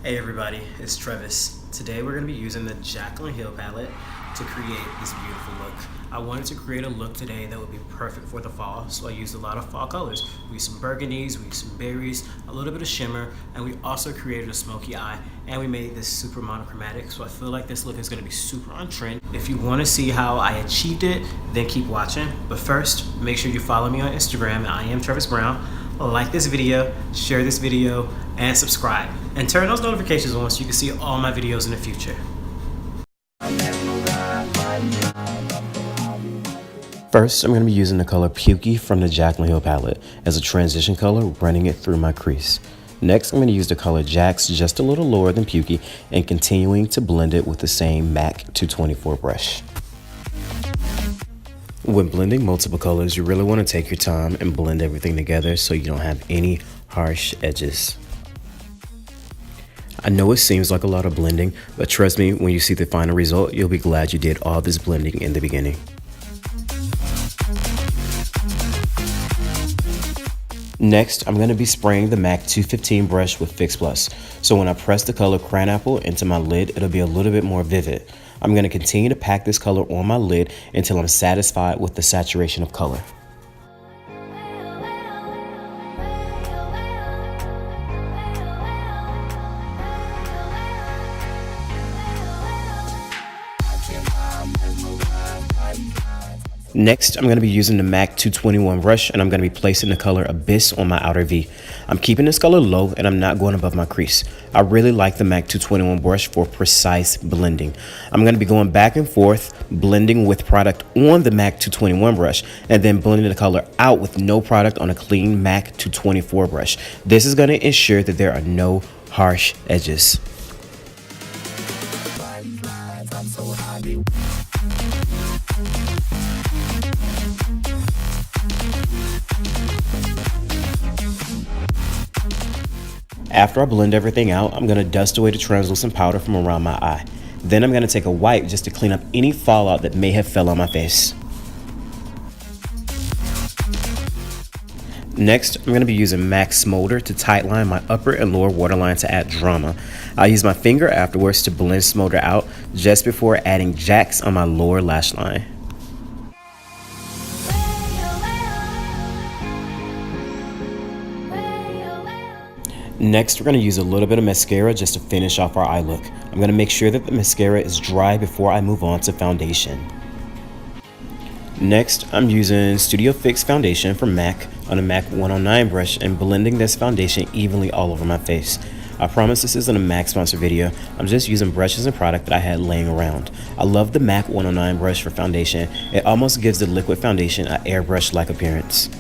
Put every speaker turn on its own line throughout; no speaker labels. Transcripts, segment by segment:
Hey everybody, it's Travis. Today we're going to be using the Jaclyn Hill palette to create this beautiful look. I wanted to create a look today that would be perfect for the fall, so I used a lot of fall colors. We used some burgundies, we used some berries, a little bit of shimmer, and we also created a smoky eye, and we made this super monochromatic, so I feel like this look is going to be super on trend. If you want to see how I achieved it, then keep watching. But first, make sure you follow me on Instagram. I am trevisbrown. Like this video, share this video, and subscribe. And turn those notifications on so you can see all my videos in the future. First, I'm going to be using the color Pukey from the Jaclyn Hill palette as a transition color, running it through my crease. Next, I'm going to use the color Jax just a little lower than Pukey and continuing to blend it with the same MAC 224 brush. When blending multiple colors, you really want to take your time and blend everything together so you don't have any harsh edges. I know it seems like a lot of blending, but trust me, when you see the final result, you'll be glad you did all this blending in the beginning. Next, I'm going to be spraying the MAC 215 brush with Fix Plus. So when I press the color Cranapple into my lid, it'll be a little bit more vivid. I'm going to continue to pack this color on my lid until I'm satisfied with the saturation of color. Next, I'm going to be using the MAC 221 brush and I'm going to be placing the color Abyss on my outer V. I'm keeping this color low and I'm not going above my crease. I really like the MAC 221 brush for precise blending. I'm going to be going back and forth, blending with product on the MAC 221 brush and then blending the color out with no product on a clean MAC 224 brush. This is going to ensure that there are no harsh edges. After I blend everything out, I'm going to dust away the translucent powder from around my eye. Then I'm going to take a wipe just to clean up any fallout that may have fell on my face. Next, I'm going to be using MAC Smolder to tightline my upper and lower waterline to add drama. I'll use my finger afterwards to blend Smolder out just before adding Jax on my lower lash line. Next, we're going to use a little bit of mascara just to finish off our eye look. I'm going to make sure that the mascara is dry before I move on to foundation. Next, I'm using Studio Fix foundation from MAC on a MAC 109 brush and blending this foundation evenly all over my face. I promise this isn't a MAC sponsored video. I'm just using brushes and product that I had laying around. I love the MAC 109 brush for foundation. It almost gives the liquid foundation an airbrush-like appearance.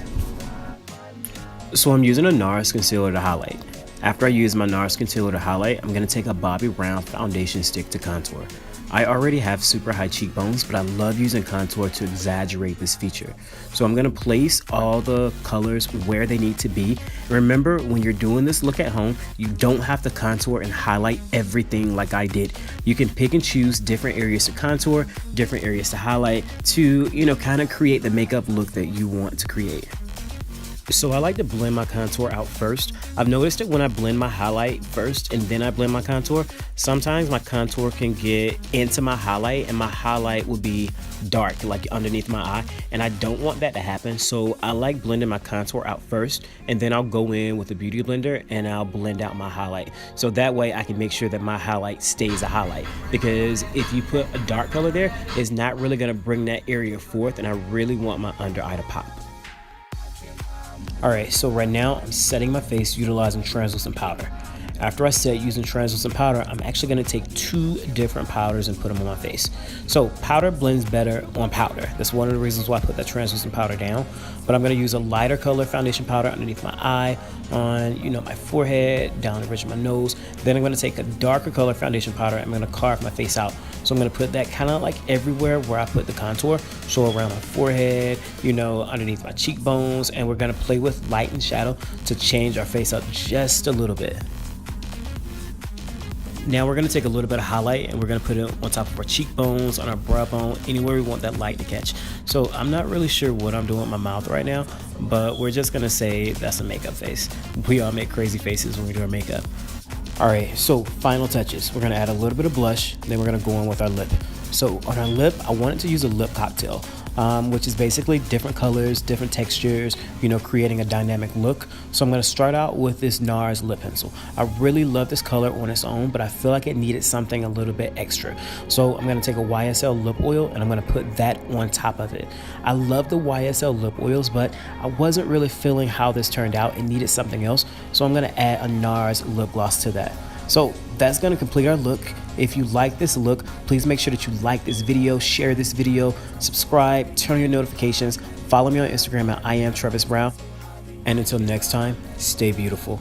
So I'm using a NARS concealer to highlight. After I use my NARS concealer to highlight, I'm going to take a Bobbi Brown foundation stick to contour. I already have super high cheekbones, but I love using contour to exaggerate this feature. So I'm going to place all the colors where they need to be. Remember, when you're doing this look at home, you don't have to contour and highlight everything like I did. You can pick and choose different areas to contour, different areas to highlight to, kind of create the makeup look that you want to create. So I like to blend my contour out first. I've noticed that when I blend my highlight first and then I blend my contour, sometimes my contour can get into my highlight and my highlight will be dark, like underneath my eye, and I don't want that to happen. So I like blending my contour out first and then I'll go in with a beauty blender and I'll blend out my highlight. So that way I can make sure that my highlight stays a highlight, because if you put a dark color there, it's not really going to bring that area forth, and I really want my under eye to pop. Alright, so right now I'm setting my face utilizing translucent powder. After I set using translucent powder, I'm actually going to take two different powders and put them on my face. So powder blends better on powder. That's one of the reasons why I put that translucent powder down. But I'm going to use a lighter color foundation powder underneath my eye, on my forehead, down the bridge of my nose. Then I'm going to take a darker color foundation powder and I'm going to carve my face out. So I'm going to put that kind of like everywhere where I put the contour. So around my forehead, underneath my cheekbones. And we're going to play with light and shadow to change our face up just a little bit. Now we're going to take a little bit of highlight and we're going to put it on top of our cheekbones, on our brow bone, anywhere we want that light to catch. So I'm not really sure what I'm doing with my mouth right now, but we're just going to say that's a makeup face. We all make crazy faces when we do our makeup. All right, so final touches. We're gonna add a little bit of blush, then we're gonna go in with our lip. So on our lip, I wanted to use a lip cocktail, which is basically different colors, different textures, you know, creating a dynamic look. So I'm gonna start out with this NARS lip pencil. I really love this color on its own, but I feel like it needed something a little bit extra. So I'm gonna take a YSL lip oil and I'm gonna put that on top of it. I love the YSL lip oils, but I wasn't really feeling how this turned out. It needed something else. So I'm gonna add a NARS lip gloss to that. So that's gonna complete our look. If you like this look, please make sure that you like this video, share this video, subscribe, turn on your notifications, follow me on Instagram at I am trevisbrown. And until next time, stay beautiful.